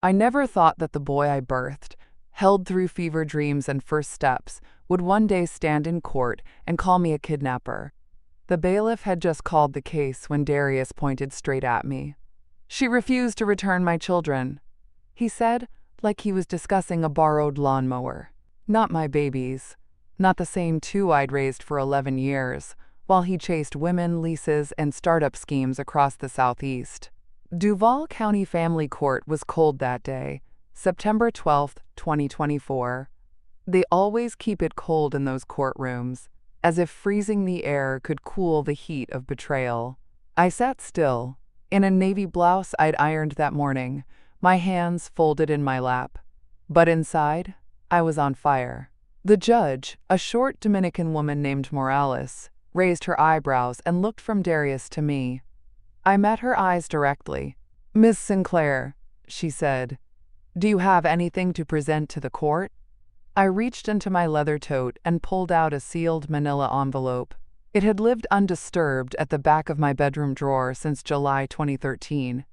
I never thought that the boy I birthed, held through fever dreams and first steps, would one day stand in court and call me a kidnapper. The bailiff had just called the case when Darius pointed straight at me. "She refused to return my children," he said, like he was discussing a borrowed lawnmower. "Not my babies. Not the same two I'd raised for 11 years, while he chased women, leases, and startup schemes across the Southeast." Duval County Family Court was cold that day, September 12, 2024. They always keep it cold in those courtrooms, as if freezing the air could cool the heat of betrayal. I sat still, in a navy blouse I'd ironed that morning, my hands folded in my lap. But inside, I was on fire. The judge, a short Dominican woman named Morales, raised her eyebrows and looked from Darius to me. I met her eyes directly. "Miss Sinclair," she said, "do you have anything to present to the court?" I reached into my leather tote and pulled out a sealed manila envelope. It had lived undisturbed at the back of my bedroom drawer since July 2013.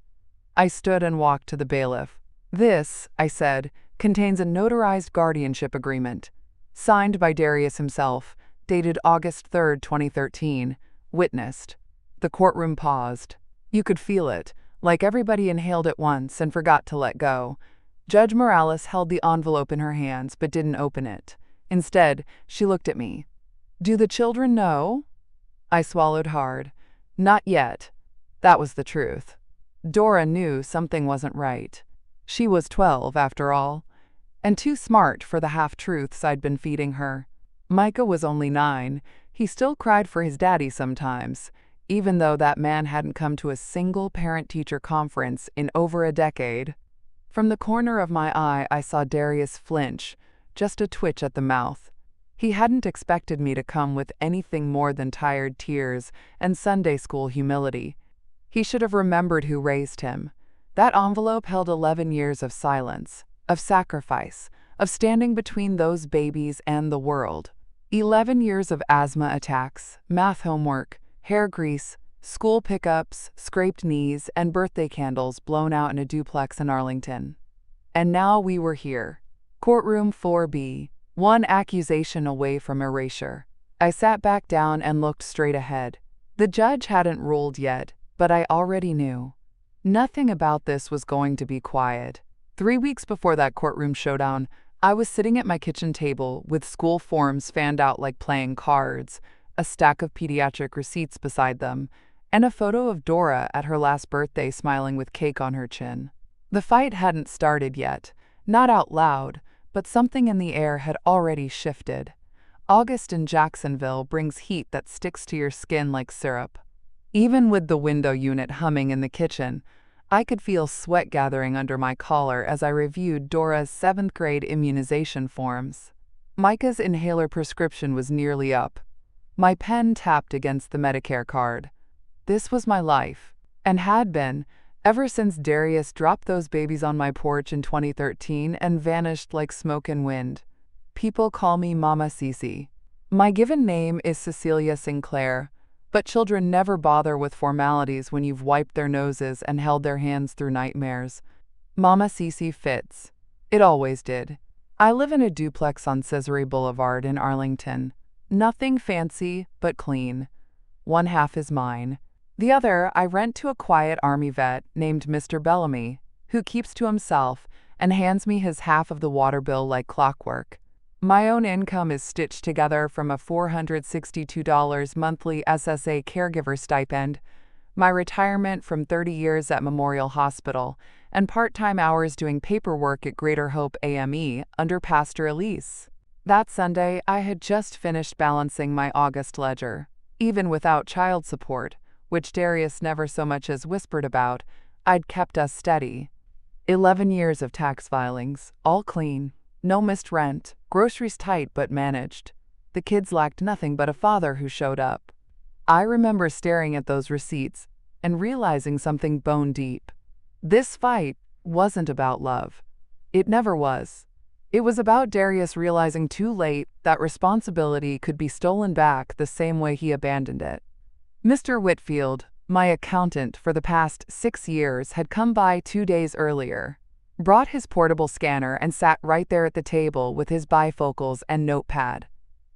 I stood and walked to the bailiff. "This," I said, "contains a notarized guardianship agreement, signed by Darius himself, dated August 3, 2013, witnessed." The courtroom paused. You could feel it, like everybody inhaled at once and forgot to let go. Judge Morales held the envelope in her hands but didn't open it. Instead, she looked at me. "Do the children know?" I swallowed hard. Not yet. That was the truth. Dora knew something wasn't right. She was 12, after all, and too smart for the half-truths I'd been feeding her. Micah was only 9. He still cried for his daddy sometimes, even though that man hadn't come to a single parent-teacher conference in over a decade. From the corner of my eye, I saw Darius flinch, just a twitch at the mouth. He hadn't expected me to come with anything more than tired tears and Sunday school humility. He should have remembered who raised him. That envelope held 11 years of silence, of sacrifice, of standing between those babies and the world. 11 years of asthma attacks, math homework, hair grease, school pickups, scraped knees, and birthday candles blown out in a duplex in Arlington. And now we were here. Courtroom 4B, one accusation away from erasure. I sat back down and looked straight ahead. The judge hadn't ruled yet, but I already knew. Nothing about this was going to be quiet. 3 weeks before that courtroom showdown, I was sitting at my kitchen table with school forms fanned out like playing cards, a stack of pediatric receipts beside them, and a photo of Dora at her last birthday smiling with cake on her chin. The fight hadn't started yet, not out loud, but something in the air had already shifted. August in Jacksonville brings heat that sticks to your skin like syrup. Even with the window unit humming in the kitchen, I could feel sweat gathering under my collar as I reviewed Dora's 7th grade immunization forms. Micah's inhaler prescription was nearly up. My pen tapped against the Medicare card. This was my life, and had been, ever since Darius dropped those babies on my porch in 2013 and vanished like smoke and wind. People call me Mama Cece. My given name is Cecilia Sinclair, but children never bother with formalities when you've wiped their noses and held their hands through nightmares. Mama Cece fits. It always did. I live in a duplex on Cesare Boulevard in Arlington. Nothing fancy, but clean. One half is mine. The other I rent to a quiet Army vet named Mr. Bellamy, who keeps to himself and hands me his half of the water bill like clockwork. My own income is stitched together from a $462 monthly SSA caregiver stipend, my retirement from 30 years at Memorial Hospital, and part-time hours doing paperwork at Greater Hope AME under Pastor Elise. That Sunday, I had just finished balancing my August ledger. Even without child support, which Darius never so much as whispered about, I'd kept us steady. 11 years of tax filings, all clean. No missed rent, groceries tight but managed. The kids lacked nothing but a father who showed up. I remember staring at those receipts and realizing something bone deep. This fight wasn't about love. It never was. It was about Darius realizing too late that responsibility could be stolen back the same way he abandoned it. Mr. Whitfield, my accountant for the past 6 years, had come by 2 days earlier. brought his portable scanner and sat right there at the table with his bifocals and notepad.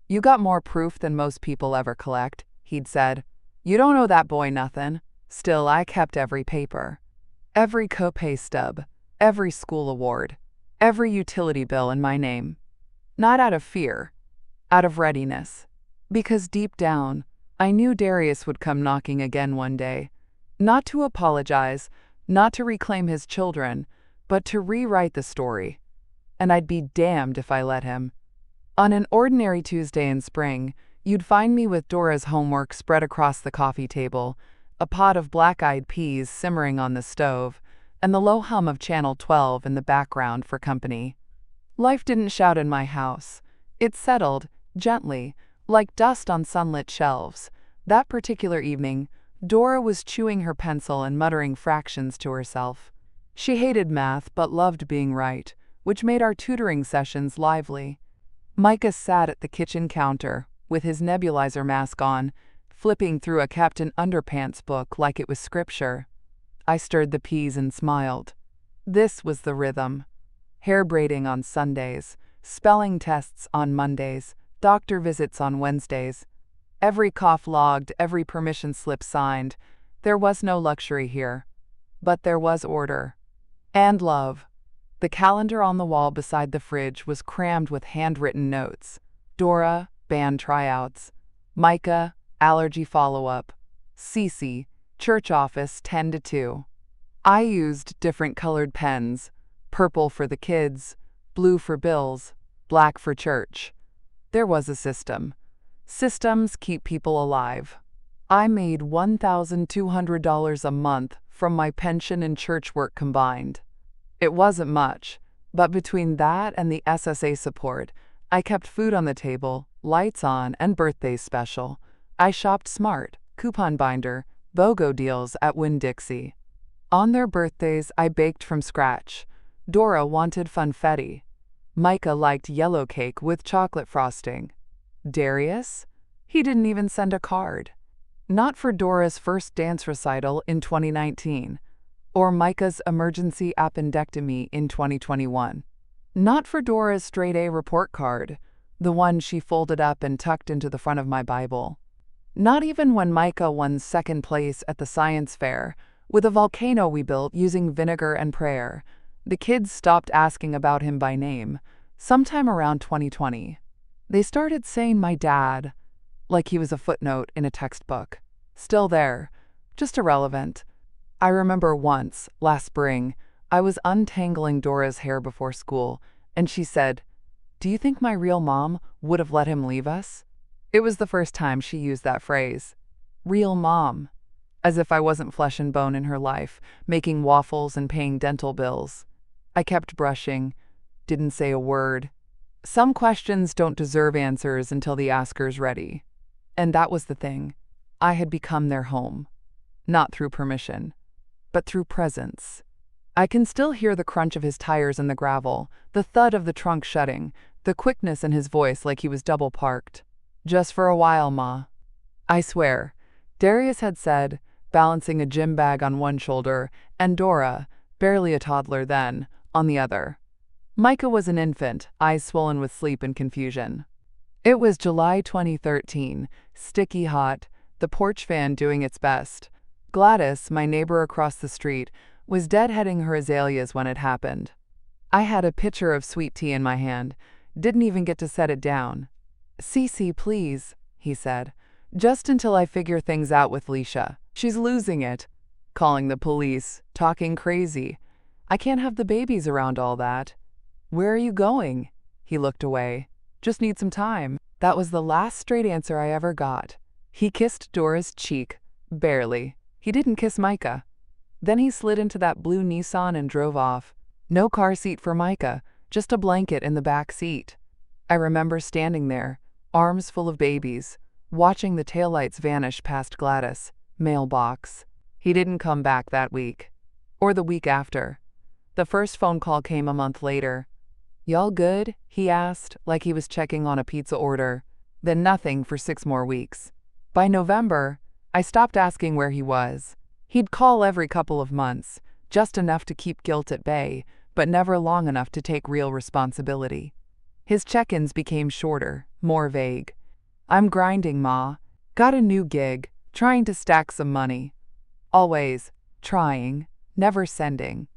"You got more proof than most people ever collect," he'd said. "You don't owe that boy nothing." Still, I kept every paper. Every copay stub, every school award, every utility bill in my name. Not out of fear, out of readiness. Because deep down, I knew Darius would come knocking again one day. Not to apologize, not to reclaim his children, but to rewrite the story. And I'd be damned if I let him. On an ordinary Tuesday in spring, you'd find me with Dora's homework spread across the coffee table, a pot of black-eyed peas simmering on the stove, and the low hum of Channel 12 in the background for company. Life didn't shout in my house. It settled, gently, like dust on sunlit shelves. That particular evening, Dora was chewing her pencil and muttering fractions to herself. She hated math but loved being right, which made our tutoring sessions lively. Micah sat at the kitchen counter, with his nebulizer mask on, flipping through a Captain Underpants book like it was scripture. I stirred the peas and smiled. This was the rhythm. Hair braiding on Sundays, spelling tests on Mondays, doctor visits on Wednesdays. Every cough logged, every permission slip signed. There was no luxury here. But there was order. And love. The calendar on the wall beside the fridge was crammed with handwritten notes. Dora, band tryouts. Micah, allergy follow-up. Cece, church office 10 to 2. I used different colored pens. Purple for the kids, blue for bills, black for church. There was a system. Systems keep people alive. I made $1,200 a month from my pension and church work combined. It wasn't much, but between that and the SSA support, I kept food on the table, lights on, and birthdays special. I shopped smart, coupon binder, BOGO deals at Winn-Dixie. On their birthdays, I baked from scratch. Dora wanted funfetti. Micah liked yellow cake with chocolate frosting. Darius? He didn't even send a card. Not for Dora's first dance recital in 2019, or Micah's emergency appendectomy in 2021. Not for Dora's straight A report card, the one she folded up and tucked into the front of my Bible. Not even when Micah won second place at the science fair, with a volcano we built using vinegar and prayer. The kids stopped asking about him by name, sometime around 2020. They started saying my dad, like he was a footnote in a textbook. Still there, just irrelevant. I remember once, last spring, I was untangling Dora's hair before school, and she said, "Do you think my real mom would have let him leave us?" It was the first time she used that phrase. Real mom. As if I wasn't flesh and bone in her life, making waffles and paying dental bills. I kept brushing, didn't say a word. Some questions don't deserve answers until the asker's ready. And that was the thing. I had become their home. Not through permission, but through presence. I can still hear the crunch of his tires in the gravel, the thud of the trunk shutting, the quickness in his voice like he was double parked. "Just for a while, Ma." I swear, Darius had said, balancing a gym bag on one shoulder, and Dora, barely a toddler then, on the other. Micah was an infant, eyes swollen with sleep and confusion. It was July 2013, sticky hot, the porch fan doing its best. Gladys, my neighbor across the street, was deadheading her azaleas when it happened. I had a pitcher of sweet tea in my hand, didn't even get to set it down. "Cece, please," he said, "just until I figure things out with Leisha. She's losing it. Calling the police, talking crazy. I can't have the babies around all that." "Where are you going?" He looked away. "Just need some time." That was the last straight answer I ever got. He kissed Dora's cheek, barely. He didn't kiss Micah. Then he slid into that blue Nissan and drove off. No car seat for Micah, just a blanket in the back seat. I remember standing there, arms full of babies, watching the taillights vanish past Gladys. Mailbox. He didn't come back that week. Or the week after. The first phone call came a month later. "Y'all good?" he asked, like he was checking on a pizza order. Then nothing for 6 more weeks. By November, I stopped asking where he was. He'd call every couple of months, just enough to keep guilt at bay, but never long enough to take real responsibility. His check-ins became shorter, more vague. "I'm grinding, Ma. Got a new gig, trying to stack some money." Always trying, never sending.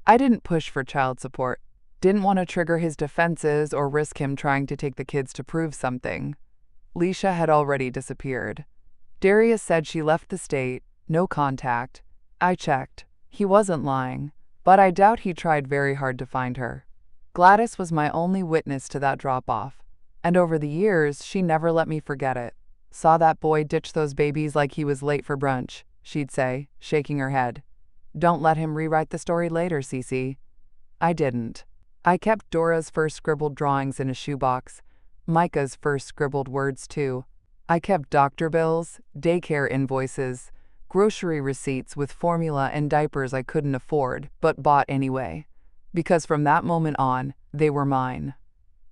I didn't push for child support. Didn't want to trigger his defenses or risk him trying to take the kids to prove something. Leisha had already disappeared. Darius said she left the state, no contact. I checked. He wasn't lying, but I doubt he tried very hard to find her. Gladys was my only witness to that drop-off, and over the years, she never let me forget it. "Saw that boy ditch those babies like he was late for brunch," she'd say, shaking her head. "Don't let him rewrite the story later, Cece." I didn't. I kept Dora's first scribbled drawings in a shoebox, Micah's first scribbled words too. I kept doctor bills, daycare invoices, grocery receipts with formula and diapers I couldn't afford, but bought anyway. Because from that moment on, they were mine.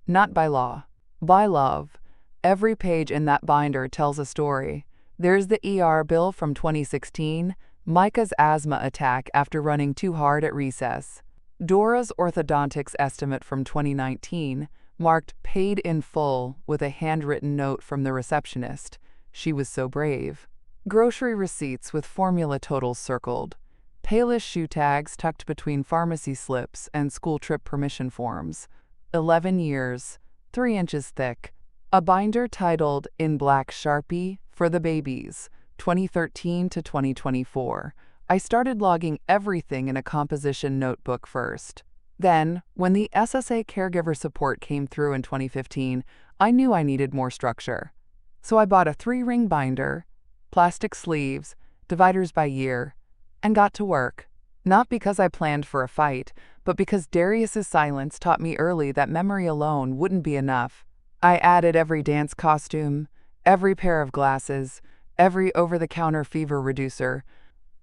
Not by law, by love. Every page in that binder tells a story. There's the ER bill from 2016, Micah's asthma attack after running too hard at recess. Dora's orthodontics estimate from 2019, marked paid in full with a handwritten note from the receptionist. She was so brave. Grocery receipts with formula totals circled. Payless shoe tags tucked between pharmacy slips and school trip permission forms. 11 years, 3 inches thick. A binder titled, in black Sharpie, "For the Babies, 2013 to 2024. I started logging everything in a composition notebook first. Then, when the SSA caregiver support came through in 2015, I knew I needed more structure. So I bought a 3-ring binder, plastic sleeves, dividers by year, and got to work. Not because I planned for a fight, but because Darius's silence taught me early that memory alone wouldn't be enough. I added every dance costume, every pair of glasses, every over-the-counter fever reducer.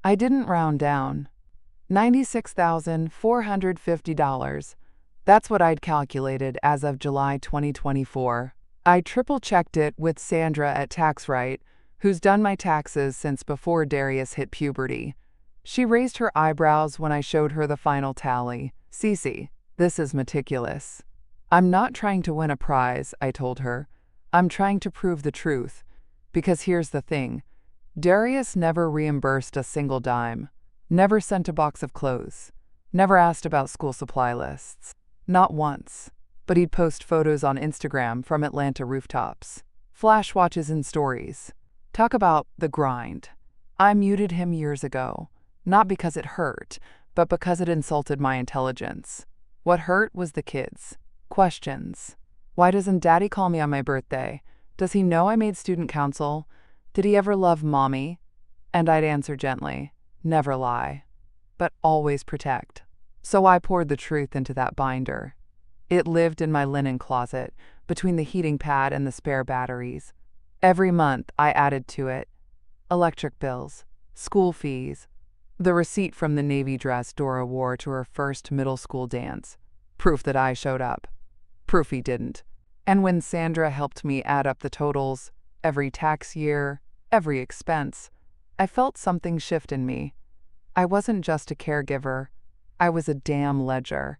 I didn't round down. $96,450. That's what I'd calculated as of July 2024. I triple-checked it with Sandra at TaxRight, who's done my taxes since before Darius hit puberty. She raised her eyebrows when I showed her the final tally. "Cece, this is meticulous." "I'm not trying to win a prize," I told her. "I'm trying to prove the truth. Because here's the thing. Darius never reimbursed a single dime. Never sent a box of clothes. Never asked about school supply lists. Not once. But he'd post photos on Instagram from Atlanta rooftops. Flash watches and stories. Talk about the grind. I muted him years ago. Not because it hurt, but because it insulted my intelligence. What hurt was the kids. Questions. Why doesn't Daddy call me on my birthday? Does he know I made student council? Did he ever love Mommy? And I'd answer gently, never lie, but always protect. So I poured the truth into that binder. It lived in my linen closet, between the heating pad and the spare batteries. Every month I added to it electric bills, school fees, the receipt from the navy dress Dora wore to her first middle school dance. Proof that I showed up. Proof he didn't. And when Sandra helped me add up the totals, every tax year, every expense, I felt something shift in me. I wasn't just a caregiver. I was a damn ledger.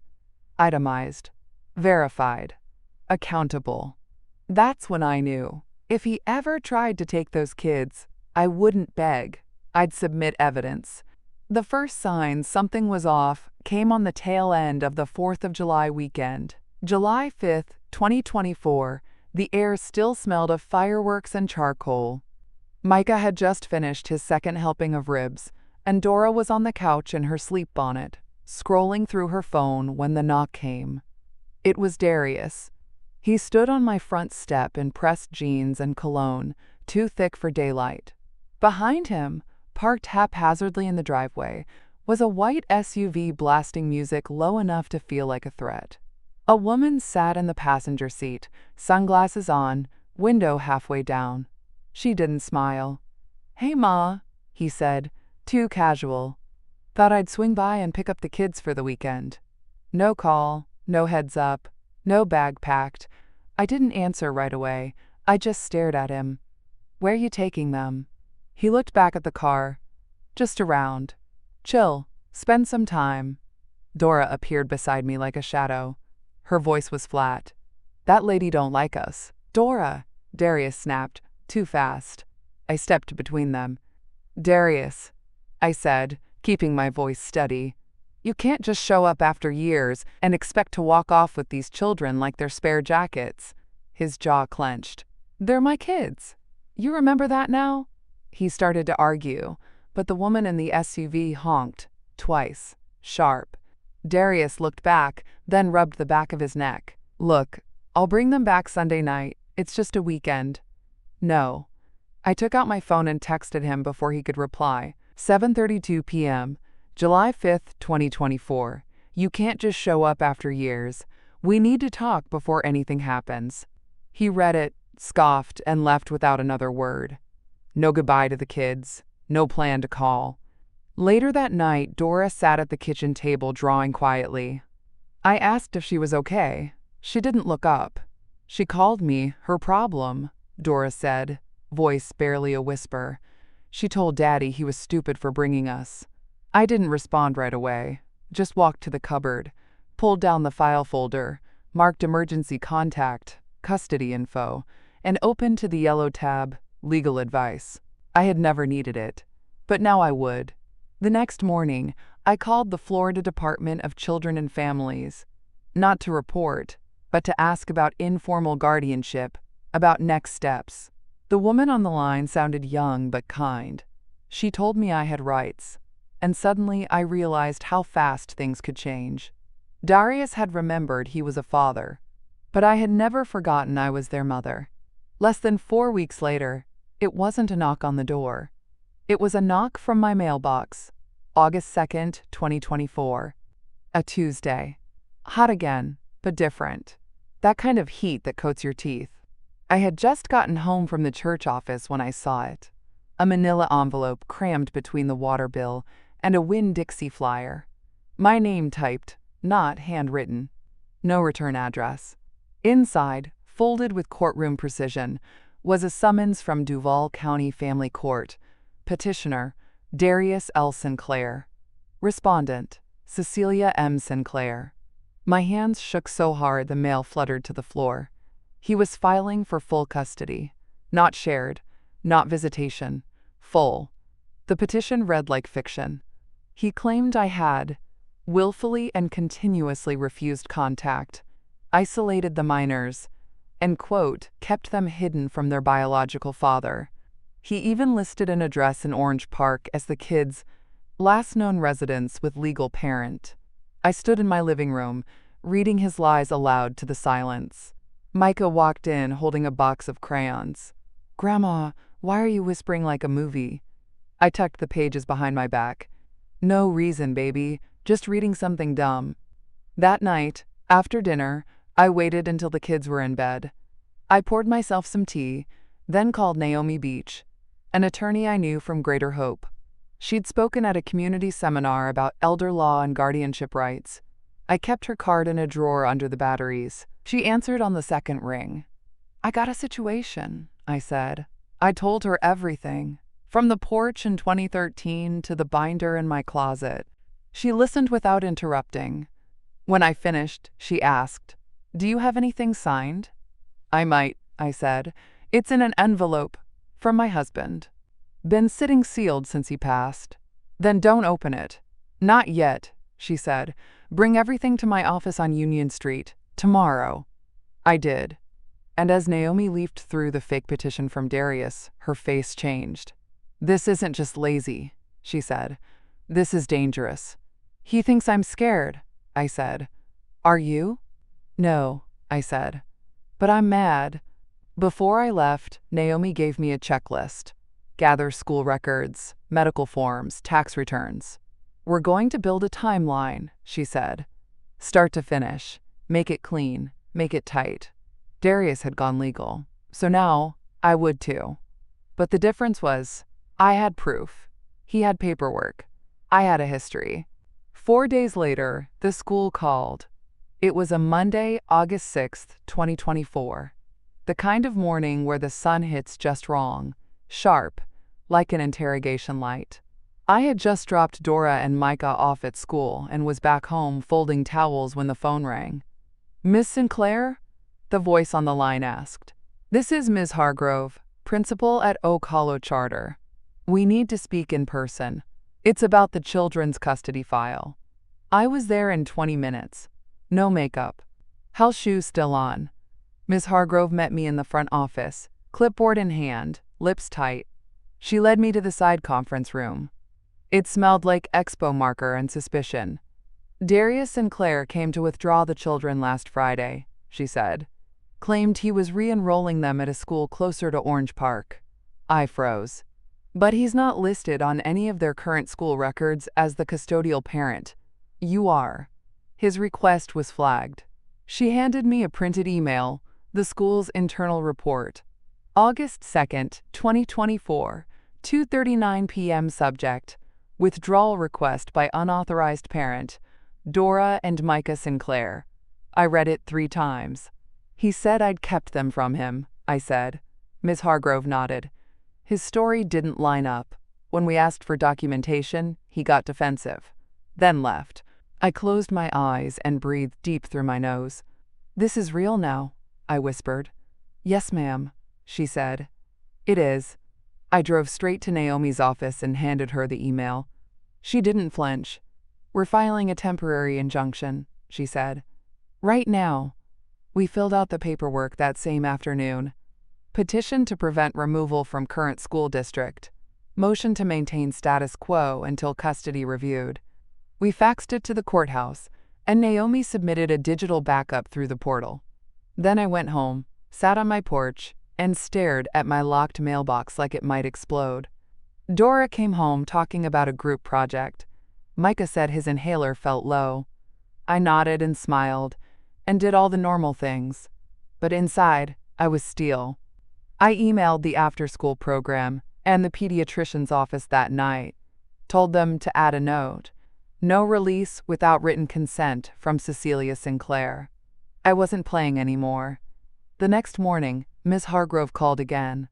Itemized. Verified. Accountable. That's when I knew. If he ever tried to take those kids, I wouldn't beg. I'd submit evidence. The first sign something was off came on the tail end of the 4th of July weekend. July 5th, 2024, the air still smelled of fireworks and charcoal. Micah had just finished his second helping of ribs, and Dora was on the couch in her sleep bonnet, scrolling through her phone when the knock came. It was Darius. He stood on my front step in pressed jeans and cologne, too thick for daylight. Behind him, parked haphazardly in the driveway, was a white SUV blasting music low enough to feel like a threat. A woman sat in the passenger seat, sunglasses on, window halfway down. She didn't smile. "Hey, Ma," he said, too casual. "Thought I'd swing by and pick up the kids for the weekend." No call, no heads up, no bag packed. I didn't answer right away. I just stared at him. "Where you taking them?" He looked back at the car. "Just around. Chill. Spend some time." Dora appeared beside me like a shadow. Her voice was flat. "That lady don't like us." "Dora!" Darius snapped. "Too fast." I stepped between them. "Darius," I said, keeping my voice steady, "you can't just show up after years and expect to walk off with these children like they're spare jackets." His jaw clenched. "They're my kids. You remember that now?" He started to argue, but the woman in the SUV honked, twice, sharp. Darius looked back, then rubbed the back of his neck. "Look, I'll bring them back Sunday night. It's just a weekend." "No." I took out my phone and texted him before he could reply. 7:32 p.m., July 5th, 2024. "You can't just show up after years. We need to talk before anything happens." He read it, scoffed, and left without another word. No goodbye to the kids, no plan to call. Later that night, Dora sat at the kitchen table drawing quietly. I asked if she was okay. She didn't look up. "She called me her problem," Dora said, voice barely a whisper. "She told Daddy he was stupid for bringing us." I didn't respond right away, just walked to the cupboard, pulled down the file folder, marked emergency contact, custody info, and opened to the yellow tab, legal advice. I had never needed it, but now I would. The next morning, I called the Florida Department of Children and Families, not to report, but to ask about informal guardianship, about next steps. The woman on the line sounded young but kind. She told me I had rights, and suddenly I realized how fast things could change. Darius had remembered he was a father, but I had never forgotten I was their mother. Less than 4 weeks later, it wasn't a knock on the door. It was a knock from my mailbox, August 2nd, 2024. A Tuesday. Hot again, but different. That kind of heat that coats your teeth. I had just gotten home from the church office when I saw it. A manila envelope crammed between the water bill and a Winn-Dixie flyer. My name typed, not handwritten. No return address. Inside, folded with courtroom precision, was a summons from Duval County Family Court. Petitioner, Darius L. Sinclair. Respondent, Cecilia M. Sinclair. My hands shook so hard the mail fluttered to the floor. He was filing for full custody. Not shared, not visitation. Full. The petition read like fiction. He claimed I had willfully and continuously refused contact, isolated the minors, and, quote, kept them hidden from their biological father. He even listed an address in Orange Park as the kids' last known residence with legal parent. I stood in my living room, reading his lies aloud to the silence. Micah walked in holding a box of crayons. "Grandma, why are you whispering like a movie?" I tucked the pages behind my back. "No reason, baby, just reading something dumb." That night, after dinner, I waited until the kids were in bed. I poured myself some tea, then called Naomi Beach, an attorney I knew from Greater Hope. She'd spoken at a community seminar about elder law and guardianship rights. I kept her card in a drawer under the batteries. She answered on the second ring. "I got a situation," I said. I told her everything, from the porch in 2013 to the binder in my closet. She listened without interrupting. When I finished, she asked, "Do you have anything signed?" "I might," I said. "It's in an envelope. From my husband. Been sitting sealed since he passed." "Then don't open it." "Not yet," she said. "Bring everything to my office on Union Street. Tomorrow." I did. And as Naomi leafed through the fake petition from Darius, her face changed. "This isn't just lazy," she said. "This is dangerous." "He thinks I'm scared," I said. "Are you?" "No," I said. "But I'm mad." Before I left, Naomi gave me a checklist. Gather school records, medical forms, tax returns. "We're going to build a timeline," she said. "Start to finish. Make it clean. Make it tight." Darius had gone legal, so now I would too. But the difference was, I had proof. He had paperwork. I had a history. 4 days later, the school called. It was a Monday, August 6th, 2024. The kind of morning where the sun hits just wrong, sharp, like an interrogation light. I had just dropped Dora and Micah off at school and was back home folding towels when the phone rang. "Miss Sinclair?" the voice on the line asked. "This is Ms. Hargrove, principal at Oak Hollow Charter. We need to speak in person. It's about the children's custody file." I was there in 20 minutes. No makeup. House shoes still on. Ms. Hargrove met me in the front office, clipboard in hand, lips tight. She led me to the side conference room. It smelled like expo marker and suspicion. "Darius Sinclair came to withdraw the children last Friday," she said. "Claimed he was re-enrolling them at a school closer to Orange Park." I froze. "But he's not listed on any of their current school records as the custodial parent. You are." His request was flagged. She handed me a printed email, the school's internal report. August 2nd, 2024, 2:39 p.m. Subject: Withdrawal request by unauthorized parent, Dora and Micah Sinclair. I read it 3 times. "He said I'd kept them from him," I said. Ms. Hargrove nodded. "His story didn't line up. When we asked for documentation, he got defensive. Then left." I closed my eyes and breathed deep through my nose. "This is real now," I whispered. "Yes, ma'am," she said. "It is." I drove straight to Naomi's office and handed her the email. She didn't flinch. "We're filing a temporary injunction," she said. "Right now." We filled out the paperwork that same afternoon. Petition to prevent removal from current school district. Motion to maintain status quo until custody reviewed. We faxed it to the courthouse, and Naomi submitted a digital backup through the portal. Then I went home, sat on my porch, and stared at my locked mailbox like it might explode. Dora came home talking about a group project. Micah said his inhaler felt low. I nodded and smiled, and did all the normal things. But inside, I was steel. I emailed the after-school program and the pediatrician's office that night. Told them to add a note. No release without written consent from Cecilia Sinclair. I wasn't playing anymore. The next morning, Ms. Hargrove called again.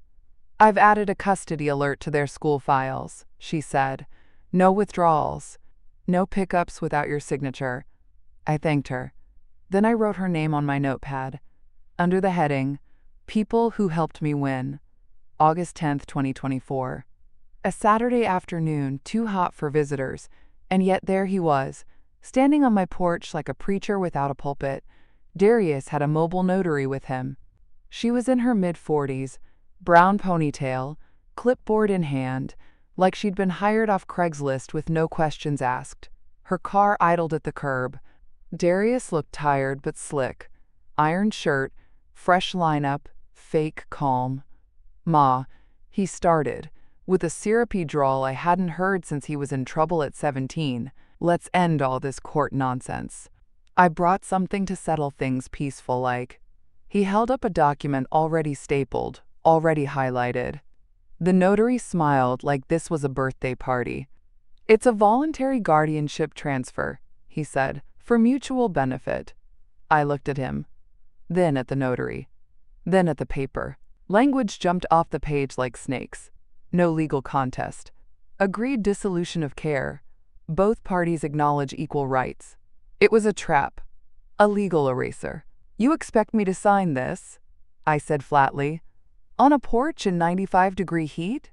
"I've added a custody alert to their school files," she said. "No withdrawals. No pickups without your signature." I thanked her. Then I wrote her name on my notepad. Under the heading, "People Who Helped Me Win." August 10th, 2024. A Saturday afternoon, too hot for visitors, and yet there he was, standing on my porch like a preacher without a pulpit. Darius had a mobile notary with him. She was in her mid-40s, brown ponytail, clipboard in hand, like she'd been hired off Craigslist with no questions asked. Her car idled at the curb. Darius looked tired but slick. Ironed shirt, fresh lineup, fake calm. "Ma," he started, with a syrupy drawl I hadn't heard since he was in trouble at 17. "Let's end all this court nonsense. I brought something to settle things peaceful like." He held up a document already stapled, already highlighted. The notary smiled like this was a birthday party. "It's a voluntary guardianship transfer," he said, "for mutual benefit." I looked at him, then at the notary, then at the paper. Language jumped off the page like snakes. No legal contest. Agreed dissolution of care. Both parties acknowledge equal rights. It was a trap. A legal eraser. "You expect me to sign this?" I said flatly. "On a porch in 95-degree heat?"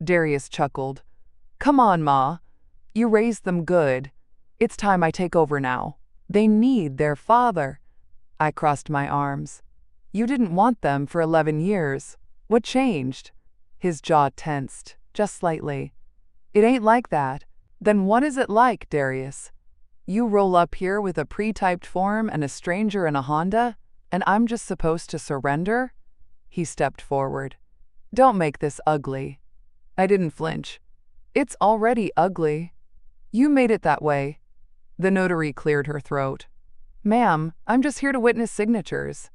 Darius chuckled. "Come on, Ma. You raised them good. It's time I take over now. They need their father." I crossed my arms. "You didn't want them for 11 years. What changed?" His jaw tensed, just slightly. "It ain't like that." "Then what is it like, Darius? You roll up here with a pre-typed form and a stranger in a Honda, and I'm just supposed to surrender?" He stepped forward. "Don't make this ugly." I didn't flinch. "It's already ugly. You made it that way." The notary cleared her throat. "Ma'am, I'm just here to witness signatures."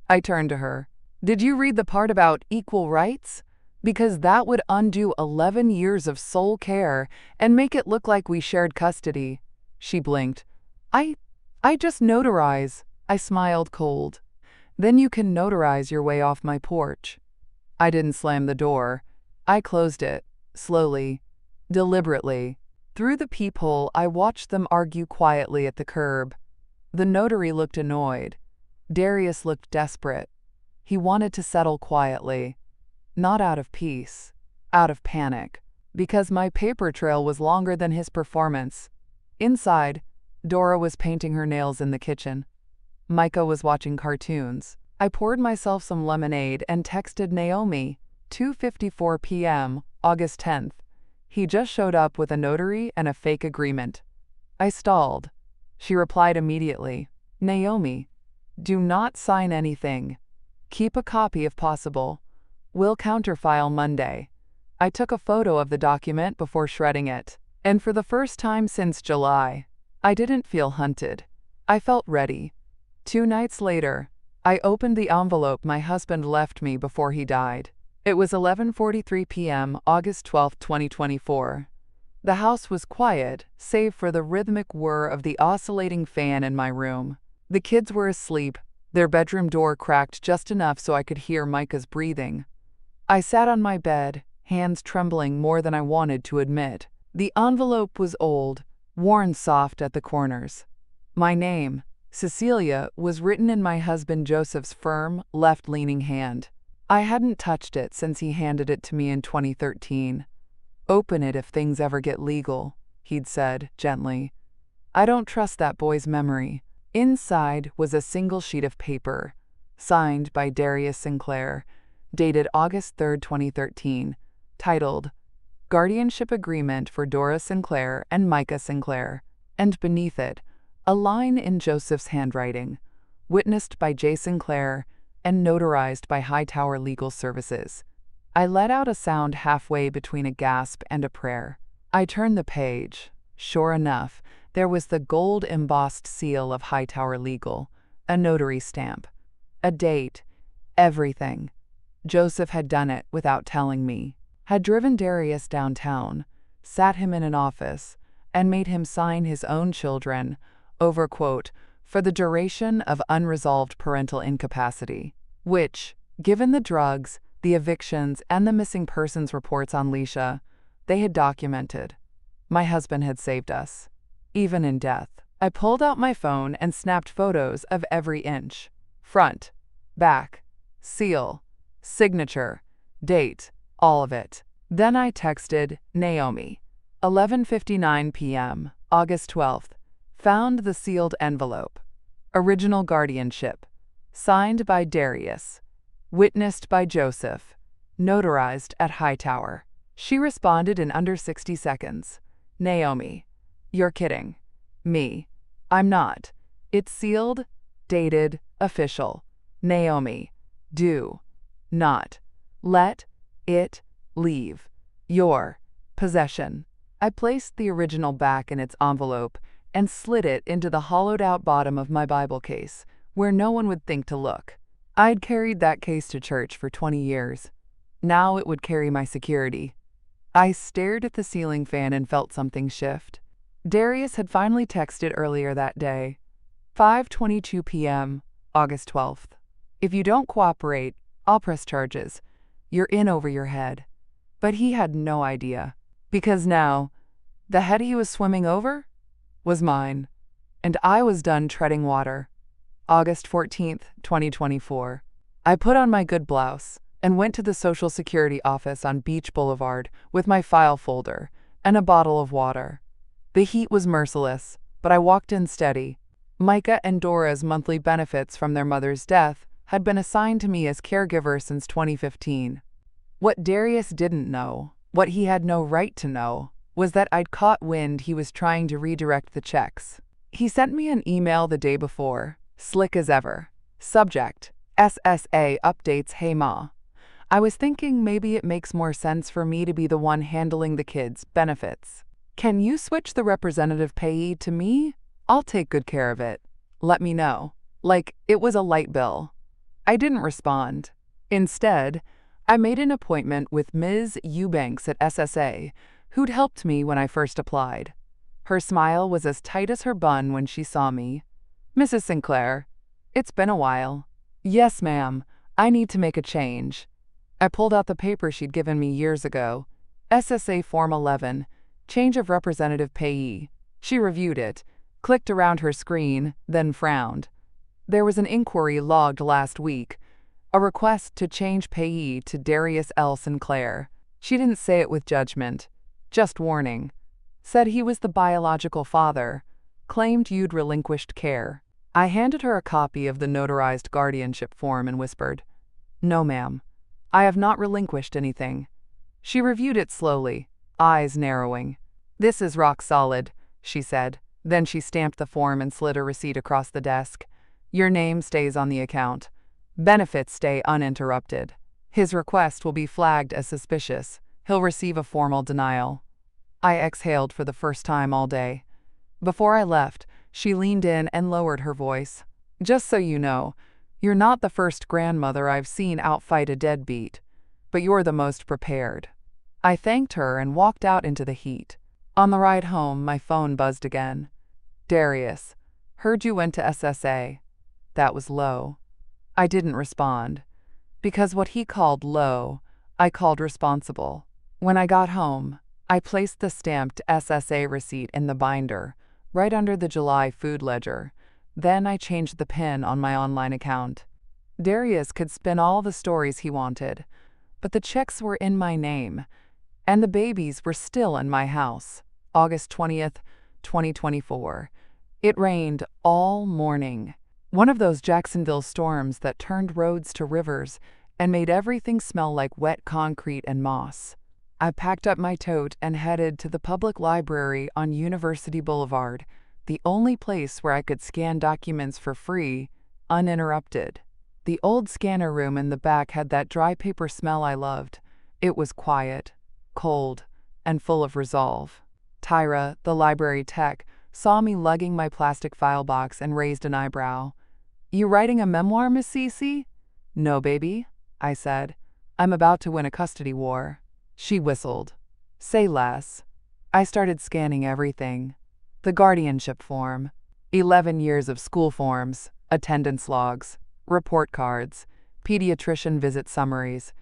I turned to her. "Did you read the part about equal rights? Because that would undo 11 years of sole care and make it look like we shared custody." She blinked. I just notarize." I smiled cold. "Then you can notarize your way off my porch." I didn't slam the door. I closed it, slowly. Deliberately. Through the peephole, I watched them argue quietly at the curb. The notary looked annoyed. Darius looked desperate. He wanted to settle quietly. Not out of peace. Out of panic. Because my paper trail was longer than his performance. Inside, Dora was painting her nails in the kitchen. Micah was watching cartoons. I poured myself some lemonade and texted Naomi, 2:54 p.m., August 10th. He just showed up with a notary and a fake agreement. I stalled. She replied immediately, Naomi, do not sign anything. Keep a copy if possible. We'll counterfile Monday. I took a photo of the document before shredding it. And for the first time since July, I didn't feel hunted. I felt ready. 2 nights later, I opened the envelope my husband left me before he died. It was 11:43 p.m., August 12, 2024. The house was quiet, save for the rhythmic whir of the oscillating fan in my room. The kids were asleep, their bedroom door cracked just enough so I could hear Micah's breathing. I sat on my bed, hands trembling more than I wanted to admit. The envelope was old, worn soft at the corners. My name, Cecilia, was written in my husband Joseph's firm, left-leaning hand. I hadn't touched it since he handed it to me in 2013. Open it if things ever get legal, he'd said, gently. I don't trust that boy's memory. Inside was a single sheet of paper, signed by Darius Sinclair, dated August 3, 2013, titled, Guardianship Agreement for Dora Sinclair and Micah Sinclair, and beneath it, a line in Joseph's handwriting, witnessed by J. Sinclair and notarized by Hightower Legal Services. I let out a sound halfway between a gasp and a prayer. I turned the page. Sure enough, there was the gold-embossed seal of Hightower Legal, a notary stamp, a date, everything. Joseph had done it without telling me, had driven Darius downtown, sat him in an office, and made him sign his own children over, quote, for the duration of unresolved parental incapacity, which, given the drugs, the evictions, and the missing persons reports on Leisha, they had documented. My husband had saved us, even in death. I pulled out my phone and snapped photos of every inch. Front, back, seal, signature, date, all of it. Then I texted Naomi, 11:59 p.m., August 12th, found the sealed envelope. Original guardianship. Signed by Darius. Witnessed by Joseph. Notarized at Hightower. She responded in under 60 seconds. Naomi, you're kidding. Me, I'm not. It's sealed, dated, official. Naomi, do not let it leave your possession. I placed the original back in its envelope and slid it into the hollowed-out bottom of my Bible case, where no one would think to look. I'd carried that case to church for 20 years. Now it would carry my security. I stared at the ceiling fan and felt something shift. Darius had finally texted earlier that day, 5:22 p.m., August 12th. If you don't cooperate, I'll press charges. You're in over your head. But he had no idea. Because now, the head he was swimming over was mine, and I was done treading water. August 14th, 2024. I put on my good blouse and went to the Social Security office on Beach Boulevard with my file folder and a bottle of water. The heat was merciless, but I walked in steady. Micah and Dora's monthly benefits from their mother's death had been assigned to me as caregiver since 2015. What Darius didn't know, what he had no right to know, was that I'd caught wind he was trying to redirect the checks. He sent me an email the day before, slick as ever. Subject, SSA updates Hey Ma. I was thinking maybe it makes more sense for me to be the one handling the kids' benefits. Can you switch the representative payee to me? I'll take good care of it. Let me know. Like it was a light bill. I didn't respond. Instead, I made an appointment with Ms. Eubanks at SSA, who'd helped me when I first applied. Her smile was as tight as her bun when she saw me. Mrs. Sinclair, it's been a while. Yes, ma'am. I need to make a change. I pulled out the paper she'd given me years ago. SSA Form 11, Change of representative payee. She reviewed it, clicked around her screen, then frowned. There was an inquiry logged last week, a request to change payee to Darius L. Sinclair. She didn't say it with judgment, just warning. Said he was the biological father, claimed you'd relinquished care. I handed her a copy of the notarized guardianship form and whispered, "No, ma'am. I have not relinquished anything." She reviewed it slowly, eyes narrowing. "This is rock solid," she said. Then she stamped the form and slid a receipt across the desk. "Your name stays on the account. Benefits stay uninterrupted. His request will be flagged as suspicious. He'll receive a formal denial." I exhaled for the first time all day. Before I left, she leaned in and lowered her voice. "Just so you know, you're not the first grandmother I've seen outfight a deadbeat, but you're the most prepared." I thanked her and walked out into the heat. On the ride home, my phone buzzed again. "Darius, heard you went to SSA." That was low. I didn't respond, because what he called low, I called responsible. When I got home, I placed the stamped SSA receipt in the binder, right under the July food ledger. Then I changed the PIN on my online account. Darius could spin all the stories he wanted, but the checks were in my name, and the babies were still in my house. August 20th, 2024. It rained all morning. One of those Jacksonville storms that turned roads to rivers and made everything smell like wet concrete and moss. I packed up my tote and headed to the public library on University Boulevard, the only place where I could scan documents for free, uninterrupted. The old scanner room in the back had that dry paper smell I loved. It was quiet, cold, and full of resolve. Tyra, the library tech, saw me lugging my plastic file box and raised an eyebrow. "You writing a memoir, Miss Cece?" "No, baby," I said. "I'm about to win a custody war." She whistled. "Say less." I started scanning everything. The guardianship form, 11 years of school forms, attendance logs, report cards, pediatrician visit summaries,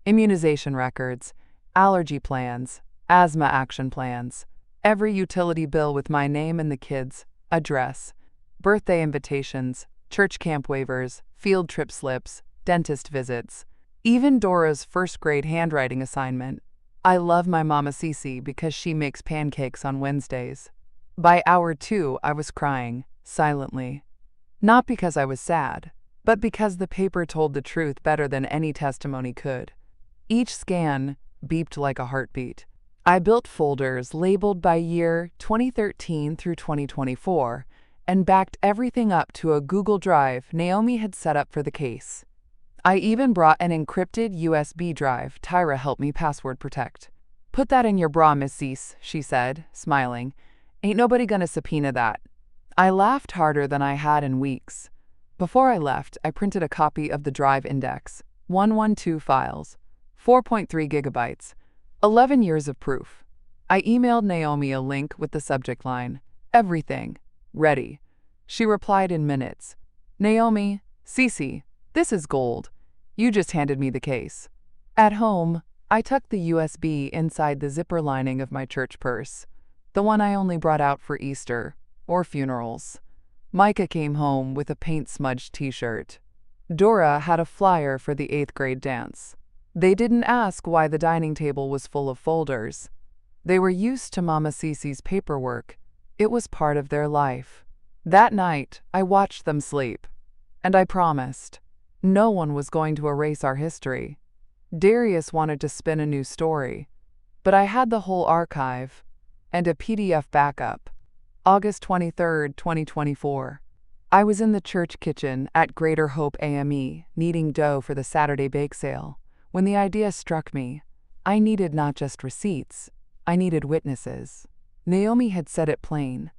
immunization records, allergy plans, asthma action plans, every utility bill with my name and the kids, address, birthday invitations, church camp waivers, field trip slips, dentist visits, even Dora's first grade handwriting assignment. I love my Mama Cece because she makes pancakes on Wednesdays. By hour 2, I was crying, silently. Not because I was sad, but because the paper told the truth better than any testimony could. Each scan beeped like a heartbeat. I built folders labeled by year 2013 through 2024 and backed everything up to a Google Drive Naomi had set up for the case. I even brought an encrypted USB drive Tyra helped me password protect. "Put that in your bra, Miss Cease," she said, smiling. "Ain't nobody gonna subpoena that." I laughed harder than I had in weeks. Before I left, I printed a copy of the drive index, 112 files, 4.3 gigabytes, 11 years of proof. I emailed Naomi a link with the subject line, "Everything. Ready." She replied in minutes. "Naomi, Cece, this is gold. You just handed me the case." At home, I tucked the USB inside the zipper lining of my church purse, the one I only brought out for Easter or funerals. Micah came home with a paint-smudged t-shirt. Dora had a flyer for the 8th grade dance. They didn't ask why the dining table was full of folders. They were used to Mama Cece's paperwork. It was part of their life. That night, I watched them sleep, and I promised. No one was going to erase our history. Darius wanted to spin a new story, but I had the whole archive and a PDF backup. August 23rd, 2024. I was in the church kitchen at Greater Hope AME, kneading dough for the Saturday bake sale, when the idea struck me. I needed not just receipts, I needed witnesses. Naomi had said it plain.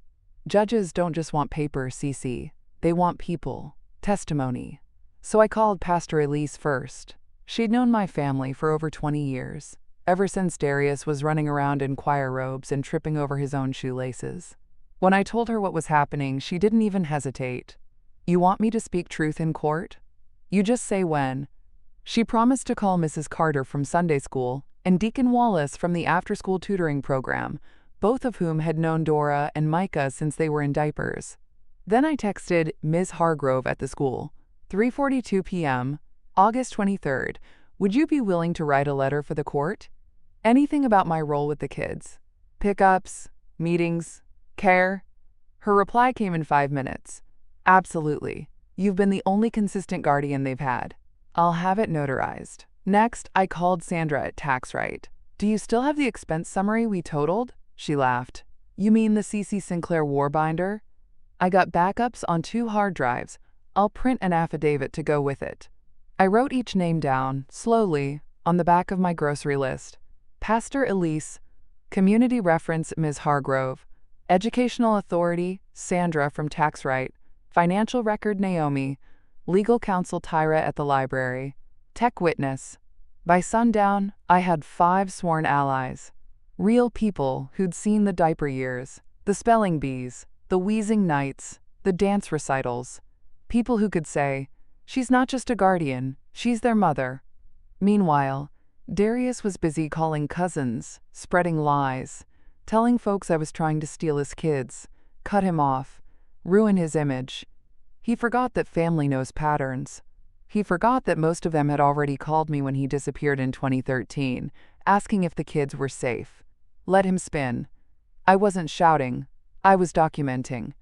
Judges don't just want paper, Cece. They want people, testimony. So I called Pastor Elise first. She'd known my family for over 20 years, ever since Darius was running around in choir robes and tripping over his own shoelaces. When I told her what was happening, she didn't even hesitate. "You want me to speak truth in court? You just say when." She promised to call Mrs. Carter from Sunday school and Deacon Wallace from the after-school tutoring program, both of whom had known Dora and Micah since they were in diapers. Then I texted Ms. Hargrove at the school. 3:42 p.m., August 23rd. Would you be willing to write a letter for the court? Anything about my role with the kids? Pickups, meetings, care? Her reply came in 5 minutes. Absolutely. You've been the only consistent guardian they've had. I'll have it notarized. Next, I called Sandra at TaxRight. Do you still have the expense summary we totaled? She laughed. You mean the C.C. Sinclair war binder? I got backups on 2 hard drives. I'll print an affidavit to go with it. I wrote each name down, slowly, on the back of my grocery list. Pastor Elise, Community Reference Ms. Hargrove, Educational Authority Sandra from TaxRight, Financial Record Naomi, Legal Counsel Tyra at the library, Tech Witness. By sundown, I had 5 sworn allies. Real people who'd seen the diaper years, the spelling bees, the wheezing nights, the dance recitals. People who could say, she's not just a guardian, she's their mother. Meanwhile, Darius was busy calling cousins, spreading lies, telling folks I was trying to steal his kids, cut him off, ruin his image. He forgot that family knows patterns. He forgot that most of them had already called me when he disappeared in 2013, asking if the kids were safe. Let him spin. I wasn't shouting. I was documenting.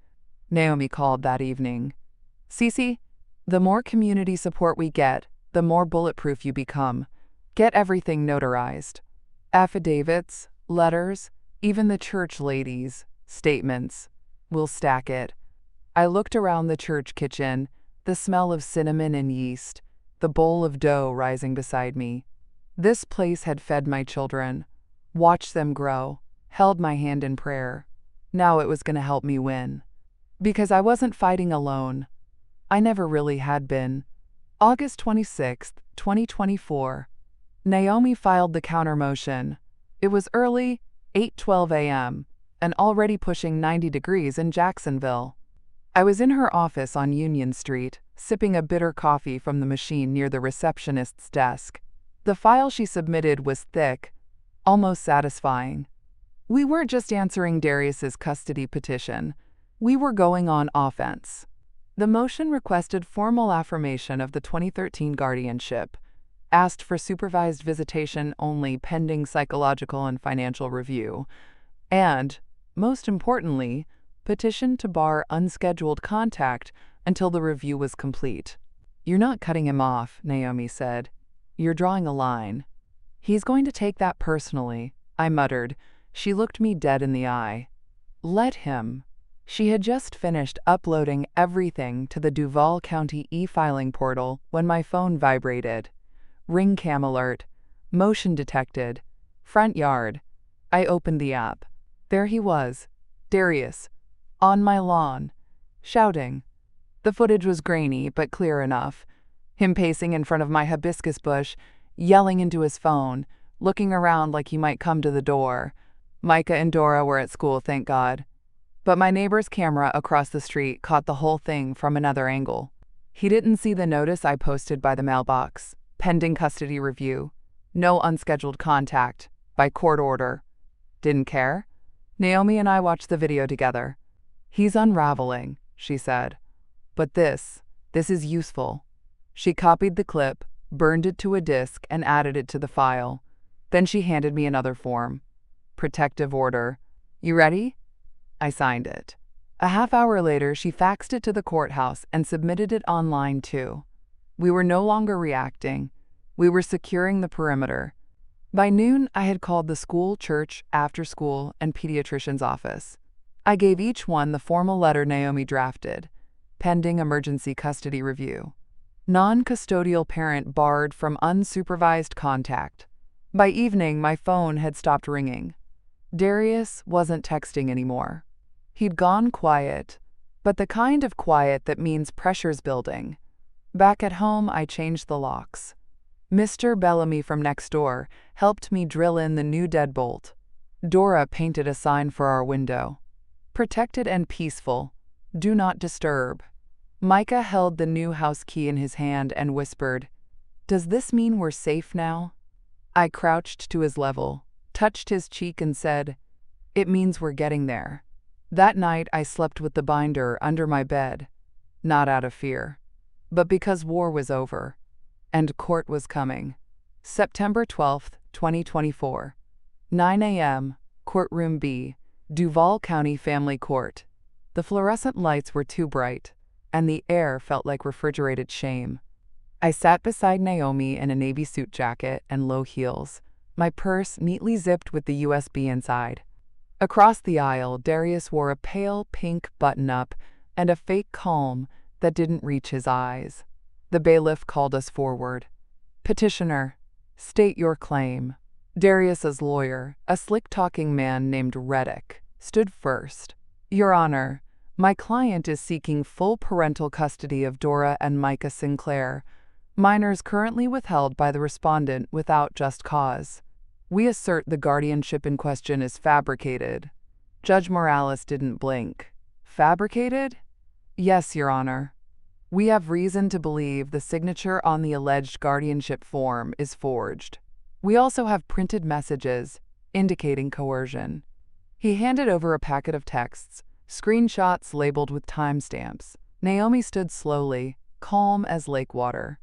Naomi called that evening. Cece, the more community support we get, the more bulletproof you become. Get everything notarized. Affidavits, letters, even the church ladies' statements. We'll stack it. I looked around the church kitchen, the smell of cinnamon and yeast, the bowl of dough rising beside me. This place had fed my children, watched them grow, held my hand in prayer. Now it was going to help me win. Because I wasn't fighting alone. I never really had been. August 26, 2024. Naomi filed the counter-motion. It was early, 8:12 a.m., and already pushing 90 degrees in Jacksonville. I was in her office on Union Street, sipping a bitter coffee from the machine near the receptionist's desk. The file she submitted was thick, almost satisfying. We weren't just answering Darius's custody petition. We were going on offense. The motion requested formal affirmation of the 2013 guardianship, asked for supervised visitation only pending psychological and financial review, and, most importantly, petitioned to bar unscheduled contact until the review was complete. You're not cutting him off, Naomi said. You're drawing a line. He's going to take that personally, I muttered. She looked me dead in the eye. Let him. She had just finished uploading everything to the Duval County e-filing portal when my phone vibrated. Ring cam alert. Motion detected. Front yard. I opened the app. There he was, Darius, on my lawn, shouting. The footage was grainy but clear enough. Him pacing in front of my hibiscus bush, yelling into his phone, looking around like he might come to the door. Micah and Dora were at school, thank God. But my neighbor's camera across the street caught the whole thing from another angle. He didn't see the notice I posted by the mailbox. Pending custody review. No unscheduled contact. By court order. Didn't care? Naomi and I watched the video together. He's unraveling, she said. But this is useful. She copied the clip, burned it to a disk, and added it to the file. Then she handed me another form. Protective order. You ready? I signed it. A half hour later, she faxed it to the courthouse and submitted it online too. We were no longer reacting. We were securing the perimeter. By noon, I had called the school, church, after school, and pediatrician's office. I gave each one the formal letter Naomi drafted, pending emergency custody review. Non-custodial parent barred from unsupervised contact. By evening, my phone had stopped ringing. Darius wasn't texting anymore. He'd gone quiet, but the kind of quiet that means pressure's building. Back at home, I changed the locks. Mr. Bellamy from next door helped me drill in the new deadbolt. Dora painted a sign for our window. Protected and peaceful. Do not disturb. Micah held the new house key in his hand and whispered, Does this mean we're safe now? I crouched to his level, touched his cheek and said, It means we're getting there. That night I slept with the binder under my bed, not out of fear, but because war was over and court was coming. September 12th, 2024. 9 a.m., Courtroom B, Duval County Family Court. The fluorescent lights were too bright, and the air felt like refrigerated shame. I sat beside Naomi in a navy suit jacket and low heels, my purse neatly zipped with the USB inside. Across the aisle, Darius wore a pale pink button-up and a fake calm that didn't reach his eyes. The bailiff called us forward. Petitioner, state your claim. Darius's lawyer, a slick-talking man named Reddick, stood first. Your Honor, my client is seeking full parental custody of Dora and Micah Sinclair, minors currently withheld by the respondent without just cause. We assert the guardianship in question is fabricated. Judge Morales didn't blink. Fabricated? Yes, Your Honor. We have reason to believe the signature on the alleged guardianship form is forged. We also have printed messages indicating coercion. He handed over a packet of texts, screenshots labeled with timestamps. Naomi stood slowly, calm as lake water.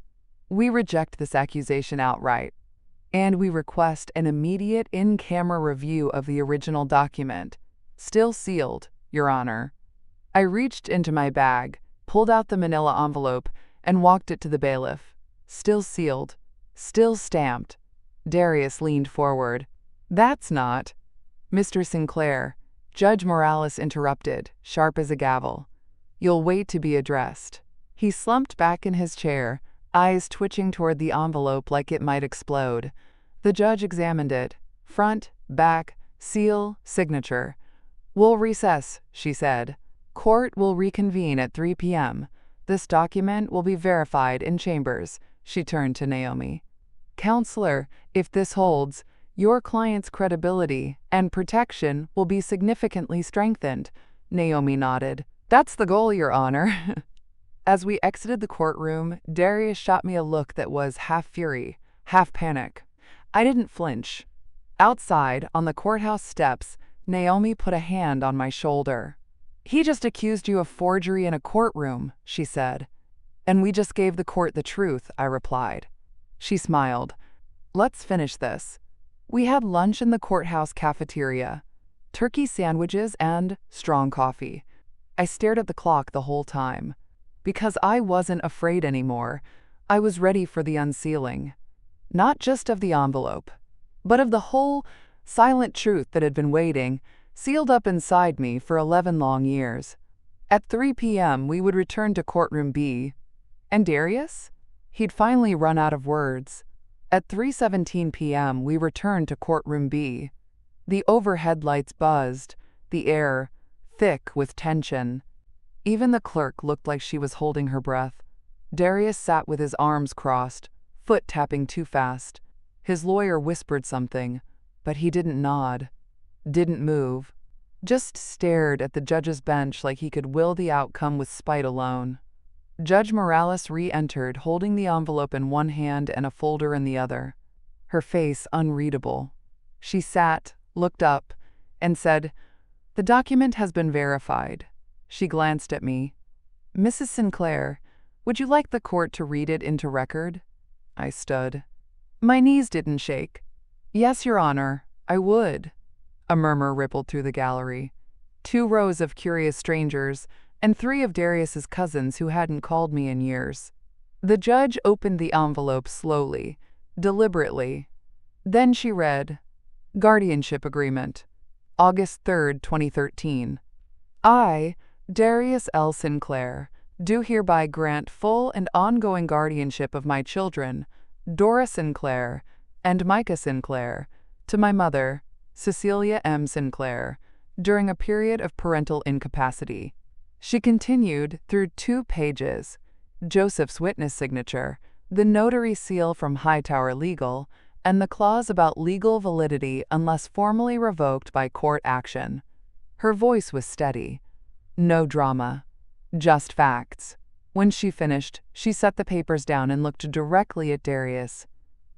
We reject this accusation outright, and we request an immediate in-camera review of the original document, still sealed, Your Honor. I reached into my bag, pulled out the manila envelope, and walked it to the bailiff. Still sealed, still stamped. Darius leaned forward. That's not. Mr. Sinclair, Judge Morales interrupted, sharp as a gavel. You'll wait to be addressed. He slumped back in his chair, eyes twitching toward the envelope like it might explode. The judge examined it. Front, back, seal, signature. We'll recess, she said. Court will reconvene at 3 p.m. This document will be verified in chambers. She turned to Naomi. Counselor, if this holds, your client's credibility and protection will be significantly strengthened. Naomi nodded. That's the goal, Your Honor. As we exited the courtroom, Darius shot me a look that was half fury, half panic. I didn't flinch. Outside, on the courthouse steps, Naomi put a hand on my shoulder. He just accused you of forgery in a courtroom, she said. And we just gave the court the truth, I replied. She smiled. Let's finish this. We had lunch in the courthouse cafeteria. Turkey sandwiches and strong coffee. I stared at the clock the whole time. Because I wasn't afraid anymore, I was ready for the unsealing. Not just of the envelope, but of the whole silent truth that had been waiting, sealed up inside me for 11 long years. At 3 p.m. we would return to courtroom B. And Darius? He'd finally run out of words. At 3:17 p.m. we returned to courtroom B. The overhead lights buzzed, the air thick with tension. Even the clerk looked like she was holding her breath. Darius sat with his arms crossed, foot tapping too fast. His lawyer whispered something, but he didn't nod, didn't move, just stared at the judge's bench like he could will the outcome with spite alone. Judge Morales re-entered, holding the envelope in one hand and a folder in the other, her face unreadable. She sat, looked up, and said, "The document has been verified." She glanced at me. "Mrs. Sinclair, would you like the court to read it into record?" I stood. My knees didn't shake. "Yes, Your Honor, I would." A murmur rippled through the gallery. 2 rows of curious strangers, and 3 of Darius's cousins who hadn't called me in years. The judge opened the envelope slowly, deliberately. Then she read, Guardianship Agreement, August 3, 2013. I, Darius L. Sinclair, do hereby grant full and ongoing guardianship of my children, Dora Sinclair and Micah Sinclair, to my mother, Cecilia M. Sinclair, during a period of parental incapacity. She continued through 2 pages, Joseph's witness signature, the notary seal from Hightower Legal, and the clause about legal validity unless formally revoked by court action. Her voice was steady. No drama. Just facts. When she finished, she set the papers down and looked directly at Darius.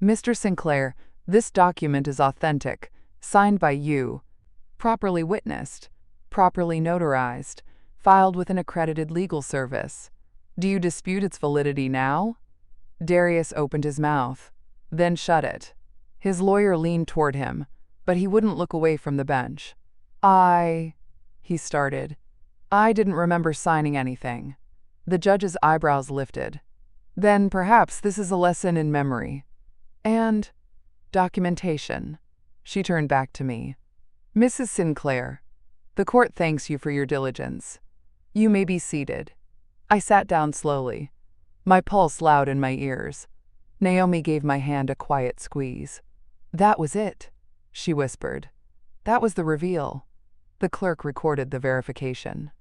"Mr. Sinclair, this document is authentic, signed by you. properly witnessed, properly notarized, filed with an accredited legal service. Do you dispute its validity now? Darius opened his mouth, then shut it. His lawyer leaned toward him, but he wouldn't look away from the bench. He started. I didn't remember signing anything. The judge's eyebrows lifted. Then perhaps this is a lesson in memory. And documentation. She turned back to me. Mrs. Sinclair, the court thanks you for your diligence. You may be seated. I sat down slowly, my pulse loud in my ears. Naomi gave my hand a quiet squeeze. That was it, she whispered. That was the reveal. The clerk recorded the verification.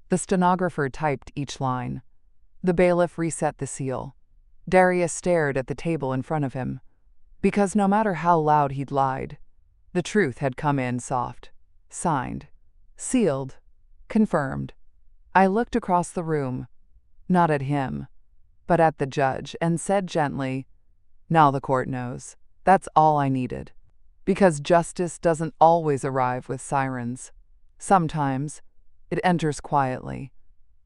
The stenographer typed each line. The bailiff reset the seal. Darius stared at the table in front of him. Because no matter how loud he'd lied, the truth had come in soft. Signed. Sealed. Confirmed. I looked across the room, not at him, but at the judge, and said gently, "Now the court knows. That's all I needed." Because justice doesn't always arrive with sirens. Sometimes it enters quietly,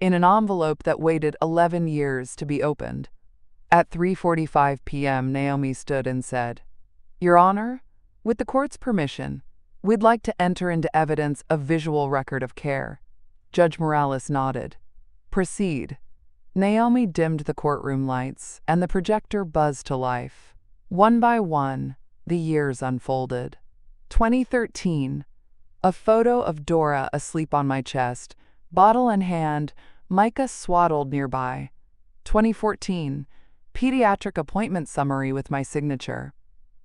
in an envelope that waited 11 years to be opened. At 3:45 p.m., Naomi stood and said, "Your Honor, with the court's permission, we'd like to enter into evidence a visual record of care." Judge Morales nodded. "Proceed." Naomi dimmed the courtroom lights, and the projector buzzed to life. One by one, the years unfolded. 2013. A photo of Dora asleep on my chest, bottle in hand, Micah swaddled nearby. 2014. Pediatric appointment summary with my signature.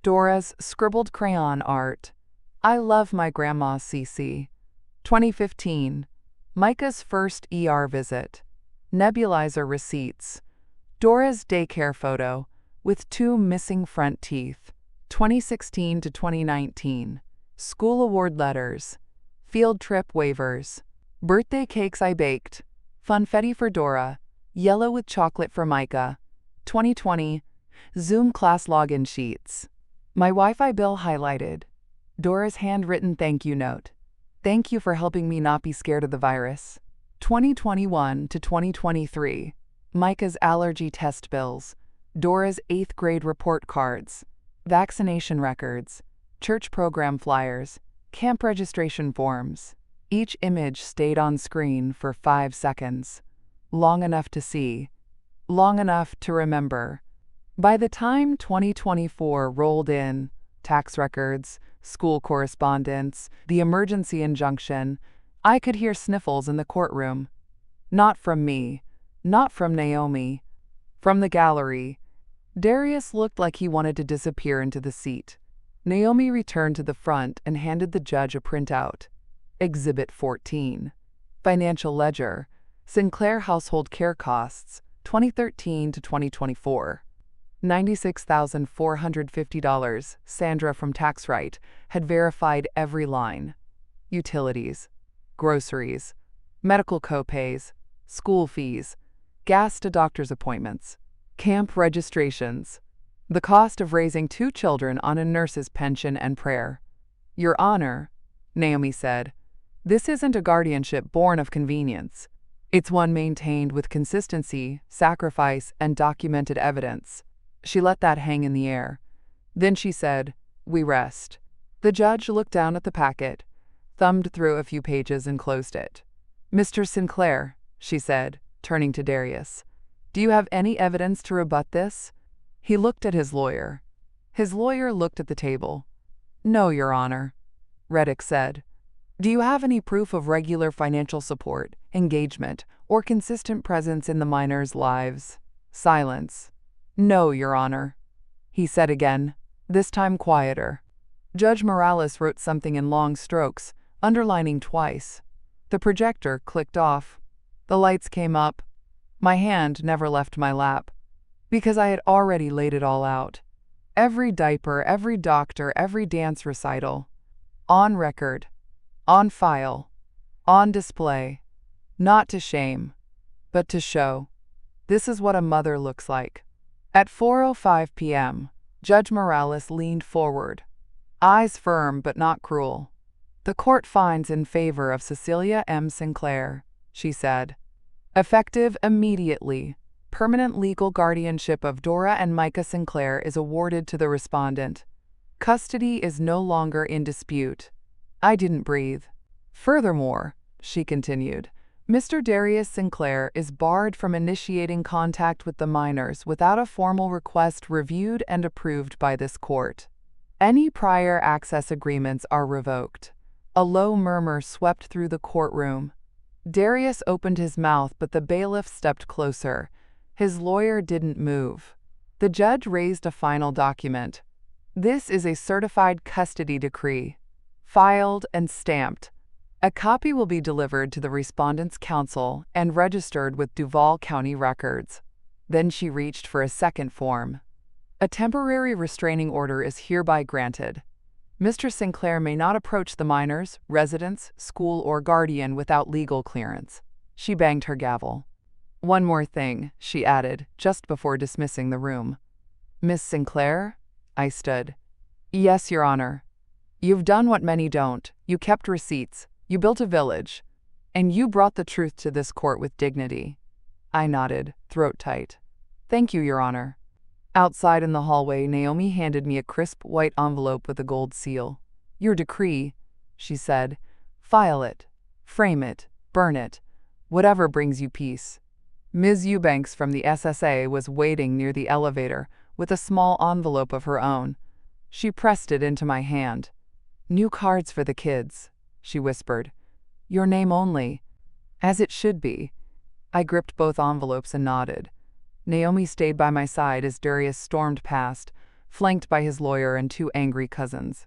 Dora's scribbled crayon art. I love my grandma CC. 2015. Micah's first ER visit. Nebulizer receipts. Dora's daycare photo, with 2 missing front teeth. 2016 to 2019. School award letters. Field trip waivers. Birthday cakes I baked. Funfetti for Dora. Yellow with chocolate for Micah. 2020. Zoom class login sheets. My Wi-Fi bill highlighted. Dora's handwritten thank you note. Thank you for helping me not be scared of the virus. 2021 to 2023. Micah's allergy test bills. Dora's 8th grade report cards. Vaccination records. Church program flyers. Camp registration forms. Each image stayed on screen for 5 seconds. Long enough to see. Long enough to remember. By the time 2024 rolled in, tax records, school correspondence, the emergency injunction, I could hear sniffles in the courtroom. Not from me, not from Naomi, from the gallery. Darius looked like he wanted to disappear into the seat. Naomi returned to the front and handed the judge a printout. Exhibit 14. Financial ledger. Sinclair household care costs, 2013 to 2024. $96,450. Sandra from TaxRight had verified every line. Utilities, groceries, medical copays, school fees, gas to doctor's appointments, camp registrations, the cost of raising 2 children on a nurse's pension and prayer. Your Honor, Naomi said, this isn't a guardianship born of convenience. It's one maintained with consistency, sacrifice, and documented evidence. She let that hang in the air. Then she said, "We rest." The judge looked down at the packet, thumbed through a few pages, and closed it. "Mr. Sinclair," she said, turning to Darius, "do you have any evidence to rebut this?" He looked at his lawyer. His lawyer looked at the table. "No, Your Honor," Reddick said. "Do you have any proof of regular financial support, engagement, or consistent presence in the minors' lives?" Silence. "No, Your Honor," he said again, this time quieter. Judge Morales wrote something in long strokes, underlining twice. The projector clicked off. The lights came up. My hand never left my lap, because I had already laid it all out. Every diaper, every doctor, every dance recital. On record. On file. On display. Not to shame, but to show. This is what a mother looks like. At 4:05 p.m., Judge Morales leaned forward, eyes firm but not cruel. "The court finds in favor of Cecilia M. Sinclair," she said. "Effective immediately. Permanent legal guardianship of Dora and Micah Sinclair is awarded to the respondent. Custody is no longer in dispute." I didn't breathe. "Furthermore," she continued, "Mr. Darius Sinclair is barred from initiating contact with the minors without a formal request reviewed and approved by this court. Any prior access agreements are revoked." A low murmur swept through the courtroom. Darius opened his mouth, but the bailiff stepped closer. His lawyer didn't move. The judge raised a final document. "This is a certified custody decree, filed and stamped. A copy will be delivered to the respondent's counsel and registered with Duval County Records." Then she reached for a second form. "A temporary restraining order is hereby granted. Mr. Sinclair may not approach the minors, residents, school, or guardian without legal clearance." She banged her gavel. "One more thing," she added, just before dismissing the room. "Miss Sinclair?" I stood. "Yes, Your Honor. You've done what many don't. You kept receipts. You built a village. And you brought the truth to this court with dignity." I nodded, throat tight. "Thank you, Your Honor." Outside in the hallway, Naomi handed me a crisp white envelope with a gold seal. "Your decree," she said. "File it, frame it, burn it, whatever brings you peace." Ms. Eubanks from the SSA was waiting near the elevator with a small envelope of her own. She pressed it into my hand. "New cards for the kids," she whispered. "Your name only." "As it should be." I gripped both envelopes and nodded. Naomi stayed by my side as Darius stormed past, flanked by his lawyer and two angry cousins.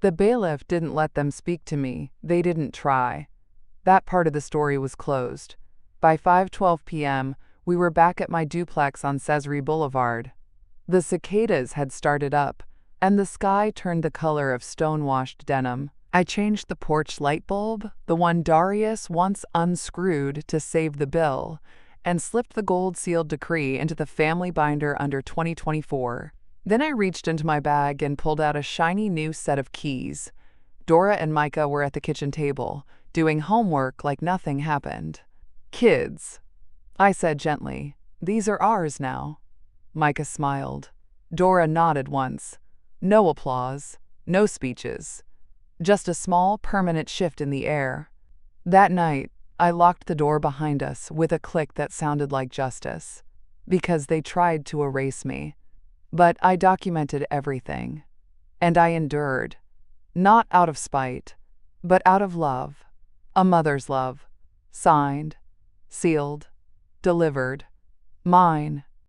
The bailiff didn't let them speak to me. They didn't try. That part of the story was closed. By 5:12 p.m., we were back at my duplex on Cesare Boulevard. The cicadas had started up, and the sky turned the color of stone-washed denim. I changed the porch light bulb, the one Darius once unscrewed to save the bill, and slipped the gold-sealed decree into the family binder under 2024. Then I reached into my bag and pulled out a shiny new set of keys. Dora and Micah were at the kitchen table, doing homework like nothing happened. "Kids," I said gently, "these are ours now." Micah smiled. Dora nodded once. No applause, no speeches. Just a small, permanent shift in the air. That night, I locked the door behind us with a click that sounded like justice, because they tried to erase me. But I documented everything. And I endured. Not out of spite, but out of love. A mother's love. Signed, sealed, delivered. Mine.